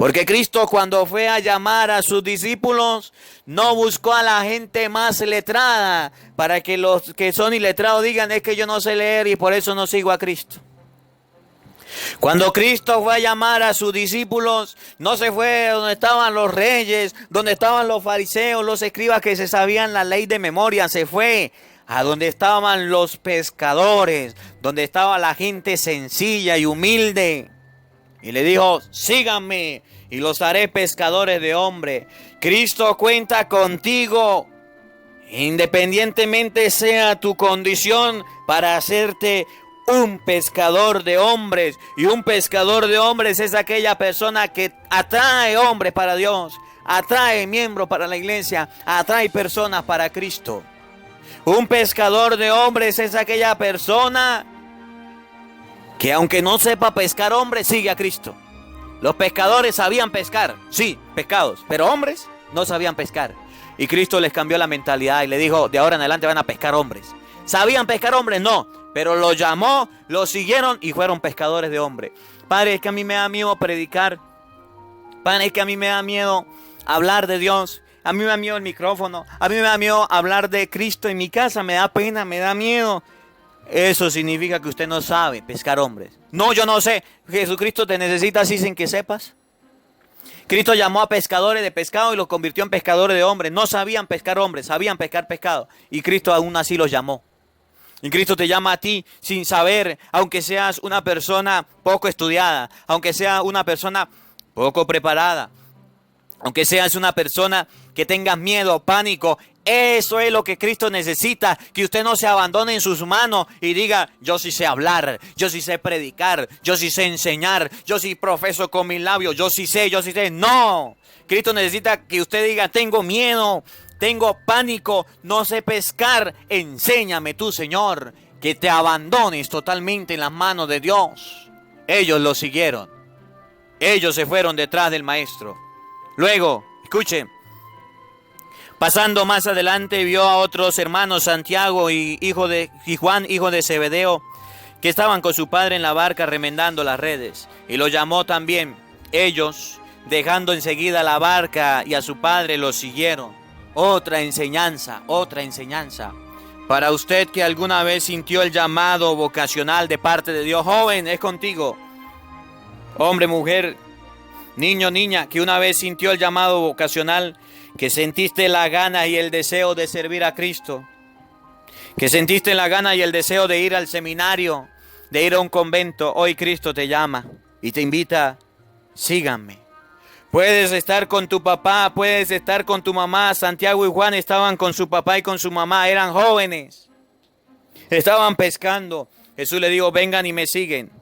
Porque Cristo, cuando fue a llamar a sus discípulos, no buscó a la gente más letrada para que los que son iletrados digan, es que yo no sé leer y por eso no sigo a Cristo. Cuando Cristo fue a llamar a sus discípulos, no se fue donde estaban los reyes, donde estaban los fariseos, los escribas que se sabían la ley de memoria, se fue a donde estaban los pescadores, donde estaba la gente sencilla y humilde. Y le dijo, síganme y los haré pescadores de hombres. Cristo cuenta contigo, independientemente sea tu condición, para hacerte un pescador de hombres. Y un pescador de hombres es aquella persona que atrae hombres para Dios, atrae miembros para la iglesia, atrae personas para Cristo. Un pescador de hombres es aquella persona que aunque no sepa pescar hombres, sigue a Cristo. Los pescadores sabían pescar, sí, pescados, pero hombres no sabían pescar. Y Cristo les cambió la mentalidad y le dijo, de ahora en adelante van a pescar hombres. ¿Sabían pescar hombres? No, pero los llamó, los siguieron y fueron pescadores de hombres. Padre, es que a mí me da miedo predicar. Padre, es que a mí me da miedo hablar de Dios. A mí me da miedo el micrófono. A mí me da miedo hablar de Cristo en mi casa. Me da pena, me da miedo. Eso significa que usted no sabe pescar hombres. No, yo no sé. Jesucristo te necesita así sin que sepas. Cristo llamó a pescadores de pescado y los convirtió en pescadores de hombres. No sabían pescar hombres, sabían pescar pescado. Y Cristo aún así los llamó. Y Cristo te llama a ti sin saber, aunque seas una persona poco estudiada, aunque seas una persona poco preparada, aunque seas una persona que tengas miedo, pánico. Eso es lo que Cristo necesita, que usted no se abandone en sus manos y diga, yo sí sé hablar, yo sí sé predicar, yo sí sé enseñar, yo sí profeso con mis labios, yo sí sé. No, Cristo necesita que usted diga, tengo miedo, tengo pánico, no sé pescar, enséñame tú, Señor, que te abandones totalmente en las manos de Dios. Ellos lo siguieron. Ellos se fueron detrás del maestro. Luego, escuchen, pasando más adelante, vio a otros hermanos, Santiago y Juan, hijo de Zebedeo, que estaban con su padre en la barca remendando las redes, y lo llamó también. Ellos, dejando enseguida la barca y a su padre, lo siguieron. Otra enseñanza para usted que alguna vez sintió el llamado vocacional de parte de Dios. Joven, es contigo. Hombre, mujer, niño, niña, que una vez sintió el llamado vocacional, que sentiste la gana y el deseo de servir a Cristo, que sentiste la gana y el deseo de ir al seminario, de ir a un convento. Hoy Cristo te llama y te invita: síganme. Puedes estar con tu papá, puedes estar con tu mamá. Santiago y Juan estaban con su papá y con su mamá, eran jóvenes, estaban pescando. Jesús le dijo: vengan y me siguen.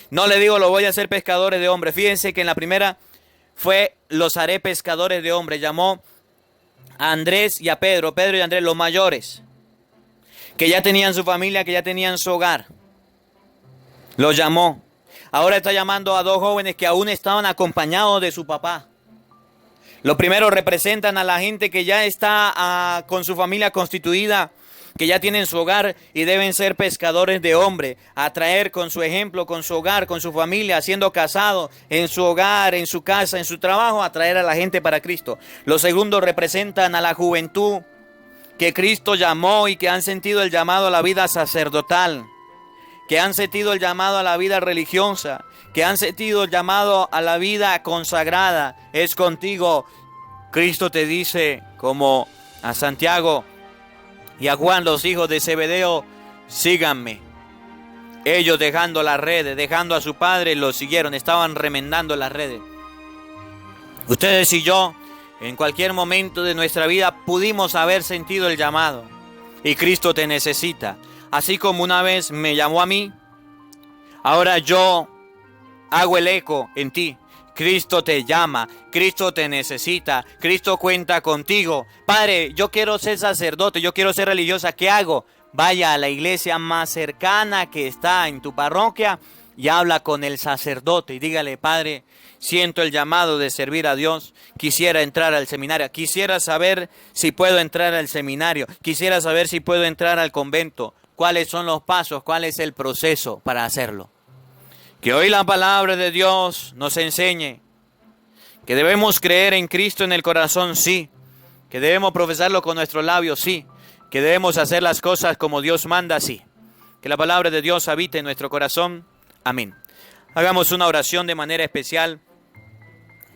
No le digo: lo voy a hacer pescadores de hombres. Fíjense que en la primera fue: los haré pescadores de hombres. Llamó a Andrés y a Pedro y Andrés, los mayores, que ya tenían su familia, que ya tenían su hogar. Los llamó. Ahora está llamando a dos jóvenes que aún estaban acompañados de su papá. Los primeros representan a la gente que ya está con su familia constituida, que ya tienen su hogar y deben ser pescadores de hombre, atraer con su ejemplo, con su hogar, con su familia, siendo casados, en su hogar, en su casa, en su trabajo, atraer a la gente para Cristo. Los segundos representan a la juventud que Cristo llamó y que han sentido el llamado a la vida sacerdotal, que han sentido el llamado a la vida religiosa, que han sentido el llamado a la vida consagrada. Es contigo. Cristo te dice, como a Santiago y a Juan, los hijos de Zebedeo: síganme. Ellos, dejando las redes, dejando a su padre, lo siguieron, estaban remendando las redes. Ustedes y yo, en cualquier momento de nuestra vida, pudimos haber sentido el llamado, y Cristo te necesita. Así como una vez me llamó a mí, ahora yo hago el eco en ti. Cristo te llama, Cristo te necesita, Cristo cuenta contigo. Padre, yo quiero ser sacerdote, yo quiero ser religiosa, ¿qué hago? Vaya a la iglesia más cercana que está en tu parroquia y habla con el sacerdote y dígale: Padre, siento el llamado de servir a Dios, quisiera entrar al seminario, quisiera saber si puedo entrar al seminario, quisiera saber si puedo entrar al convento. ¿Cuáles son los pasos? ¿Cuál es el proceso para hacerlo? Que hoy la palabra de Dios nos enseñe que debemos creer en Cristo en el corazón, sí. Que debemos profesarlo con nuestros labios, sí. Que debemos hacer las cosas como Dios manda, sí. Que la palabra de Dios habite en nuestro corazón. Amén. Hagamos una oración de manera especial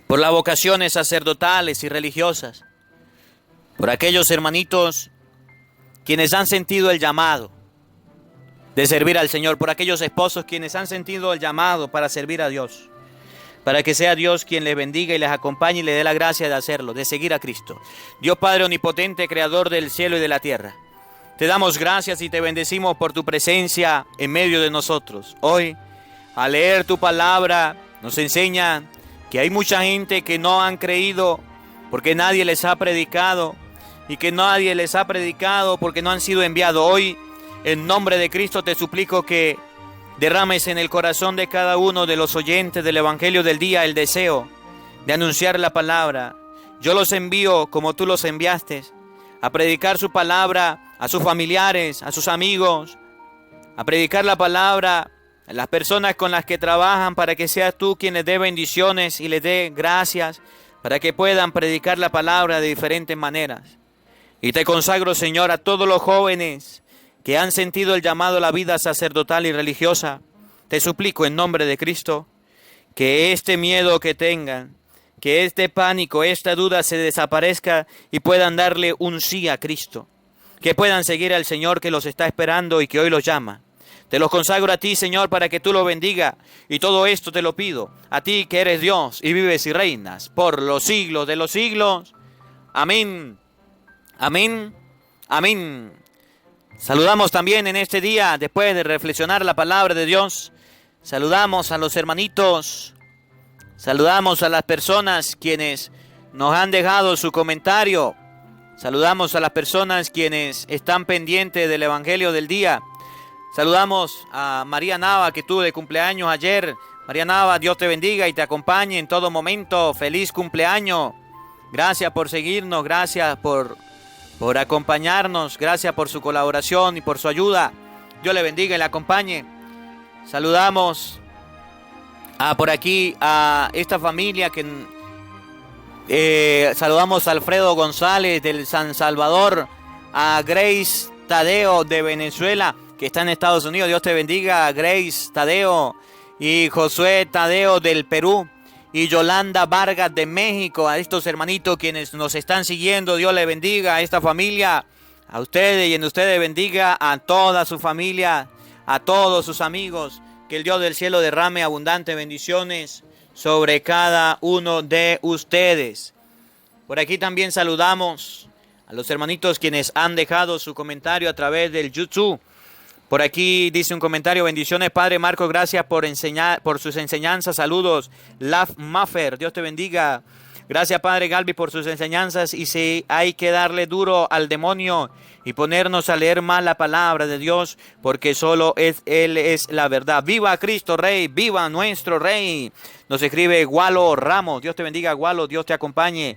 por las vocaciones sacerdotales y religiosas, por aquellos hermanitos quienes han sentido el llamado de servir al Señor, por aquellos esposos quienes han sentido el llamado para servir a Dios, para que sea Dios quien les bendiga y les acompañe y les dé la gracia de hacerlo, de seguir a Cristo. Dios Padre omnipotente, creador del cielo y de la tierra, te damos gracias y te bendecimos por tu presencia en medio de nosotros. Hoy, al leer tu palabra, nos enseña que hay mucha gente que no han creído porque nadie les ha predicado, y que nadie les ha predicado porque no han sido enviados. Hoy, en nombre de Cristo, te suplico que derrames en el corazón de cada uno de los oyentes del Evangelio del día el deseo de anunciar la palabra. Yo los envío como tú los enviaste, a predicar su palabra a sus familiares, a sus amigos, a predicar la palabra a las personas con las que trabajan, para que seas tú quien les dé bendiciones y les dé gracias, para que puedan predicar la palabra de diferentes maneras. Y te consagro, Señor, a todos los jóvenes que han sentido el llamado a la vida sacerdotal y religiosa. Te suplico en nombre de Cristo que este miedo que tengan, que este pánico, esta duda se desaparezca y puedan darle un sí a Cristo. Que puedan seguir al Señor que los está esperando y que hoy los llama. Te los consagro a ti, Señor, para que tú lo bendiga. Y todo esto te lo pido a ti, que eres Dios y vives y reinas por los siglos de los siglos. Amén. Amén. Amén. Saludamos también en este día, después de reflexionar la palabra de Dios, saludamos a los hermanitos, saludamos a las personas quienes nos han dejado su comentario, saludamos a las personas quienes están pendientes del Evangelio del día. Saludamos a María Nava, que tuvo de cumpleaños ayer. María Nava, Dios te bendiga y te acompañe en todo momento. Feliz cumpleaños. Gracias por seguirnos, gracias por acompañarnos, gracias por su colaboración y por su ayuda. Dios le bendiga y le acompañe. Saludamos por aquí a esta familia saludamos a Alfredo González del San Salvador, a Grace Tadeo de Venezuela, que está en Estados Unidos. Dios te bendiga, Grace Tadeo, y Josué Tadeo del Perú, y Yolanda Vargas de México. A estos hermanitos quienes nos están siguiendo, Dios le bendiga a esta familia, a ustedes, y en ustedes bendiga a toda su familia, a todos sus amigos. Que el Dios del cielo derrame abundantes bendiciones sobre cada uno de ustedes. Por aquí también saludamos a los hermanitos quienes han dejado su comentario a través del YouTube. Por aquí dice un comentario: bendiciones, Padre Marcos, gracias por sus enseñanzas. Saludos, Laf Maffer, Dios te bendiga. Gracias, Padre Galvis, por sus enseñanzas. Y si hay que darle duro al demonio y ponernos a leer más la palabra de Dios, porque solo Él es la verdad. ¡Viva Cristo Rey! ¡Viva nuestro Rey! Nos escribe Gualo Ramos. Dios te bendiga, Gualo. Dios te acompañe.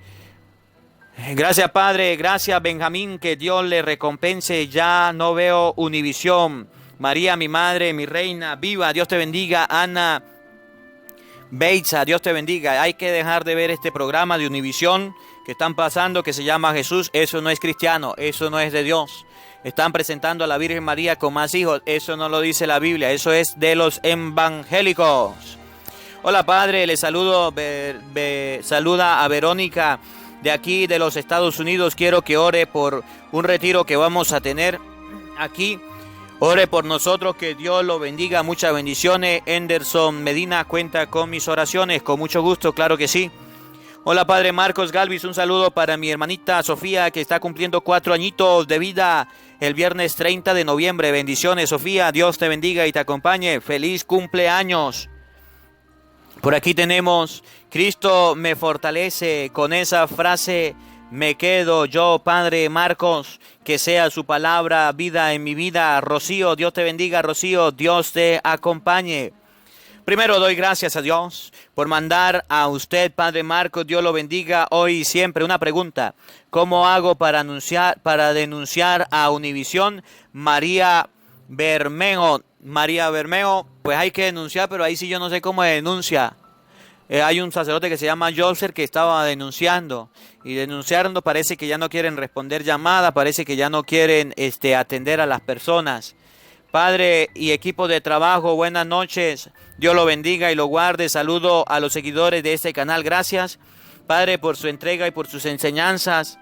Gracias, Padre. Gracias, Benjamín. Que Dios le recompense. Ya no veo Univisión. María, mi madre, mi reina. ¡Viva! Dios te bendiga, Ana Beitza, Dios te bendiga. Hay que dejar de ver este programa de Univisión que están pasando, que se llama Jesús. Eso no es cristiano, eso no es de Dios. Están presentando a la Virgen María con más hijos. Eso no lo dice la Biblia, eso es de los evangélicos. Hola, Padre, le saludo. Saluda a Verónica de aquí de los Estados Unidos. Quiero que ore por un retiro que vamos a tener aquí. Ore por nosotros, que Dios lo bendiga. Muchas bendiciones. Henderson Medina cuenta con mis oraciones. Con mucho gusto, claro que sí. Hola, Padre Marcos Galvis. Un saludo para mi hermanita Sofía, que está cumpliendo 4 añitos de vida el viernes 30 de noviembre. Bendiciones, Sofía. Dios te bendiga y te acompañe. Feliz cumpleaños. Por aquí tenemos: Cristo me fortalece. Con esa frase me quedo yo, Padre Marcos, que sea su palabra vida en mi vida. Rocío, Dios te bendiga, Rocío, Dios te acompañe. Primero doy gracias a Dios por mandar a usted, Padre Marcos, Dios lo bendiga hoy y siempre. Una pregunta: ¿cómo hago para denunciar a Univisión? María Bermejo, pues hay que denunciar, pero ahí sí yo no sé cómo denuncia. Hay un sacerdote que se llama Joseph que estaba denunciando, y denunciando parece que ya no quieren responder llamadas, parece que ya no quieren atender a las personas. Padre y equipo de trabajo, buenas noches, Dios lo bendiga y lo guarde. Saludo a los seguidores de este canal. Gracias, Padre, por su entrega y por sus enseñanzas,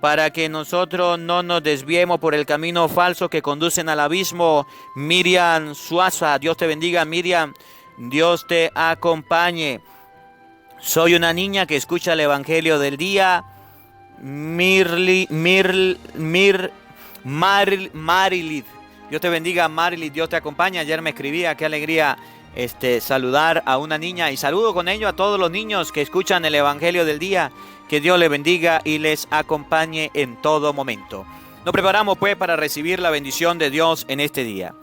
para que nosotros no nos desviemos por el camino falso que conducen al abismo. Miriam Suaza, Dios te bendiga, Miriam, Dios te acompañe. Soy una niña que escucha el Evangelio del día. Marilit. Dios te bendiga, Marilit. Dios te acompaña. Ayer me escribía, qué alegría saludar a una niña. Y saludo con ello a todos los niños que escuchan el Evangelio del día. Que Dios les bendiga y les acompañe en todo momento. Nos preparamos pues para recibir la bendición de Dios en este día.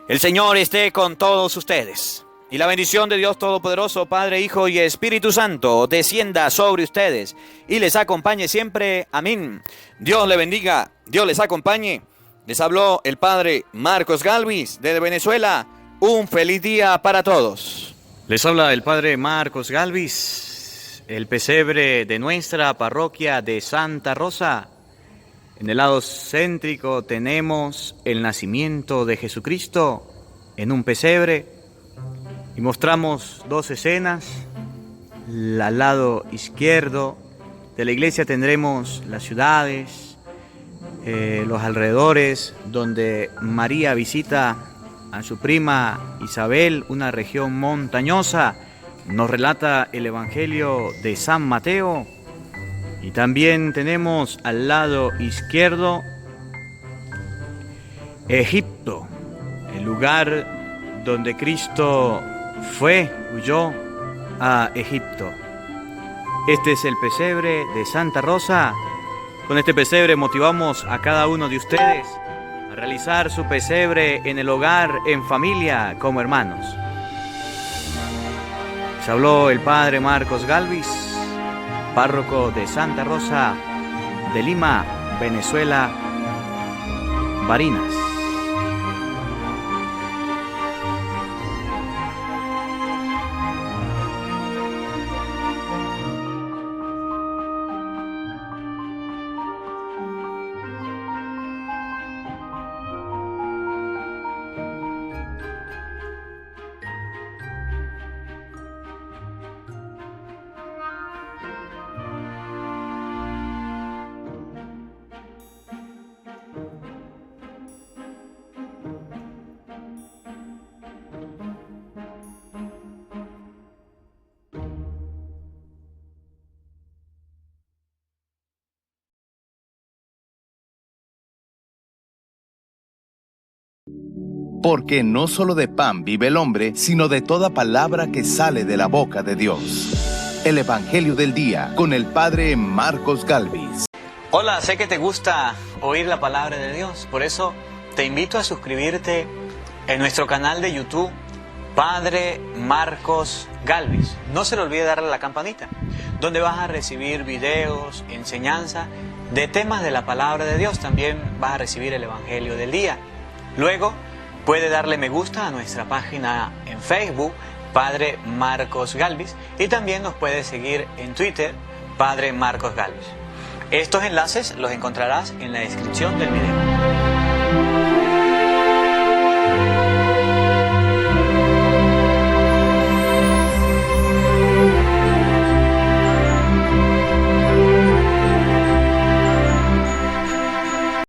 El Señor esté con todos ustedes. Y la bendición de Dios Todopoderoso, Padre, Hijo y Espíritu Santo, descienda sobre ustedes y les acompañe siempre. Amén. Dios le bendiga, Dios les acompañe. Les habló el Padre Marcos Galvis desde Venezuela. Un feliz día para todos. Les habla el Padre Marcos Galvis, el pesebre de nuestra parroquia de Santa Rosa. En el lado céntrico tenemos el nacimiento de Jesucristo en un pesebre. Y mostramos 2 escenas. Al lado izquierdo de la iglesia tendremos las ciudades, los alrededores, donde María visita a su prima Isabel, una región montañosa. Nos relata el Evangelio de San Mateo. Y también tenemos al lado izquierdo Egipto, el lugar donde Cristo huyó a Egipto. Este es el pesebre de Santa Rosa. Con este pesebre motivamos a cada uno de ustedes a realizar su pesebre en el hogar, en familia, como hermanos. Les habló el Padre Marcos Galvis, párroco de Santa Rosa de Lima, Venezuela, Barinas. Porque no solo de pan vive el hombre, sino de toda palabra que sale de la boca de Dios. El Evangelio del Día, con el Padre Marcos Galvis. Hola, sé que te gusta oír la palabra de Dios, por eso te invito a suscribirte en nuestro canal de YouTube, Padre Marcos Galvis. No se le olvide darle a la campanita, donde vas a recibir videos, enseñanza de temas de la palabra de Dios. También vas a recibir el Evangelio del Día. Luego, puede darle me gusta a nuestra página en Facebook, Padre Marcos Galvis, y también nos puede seguir en Twitter, Padre Marcos Galvis. Estos enlaces los encontrarás en la descripción del video.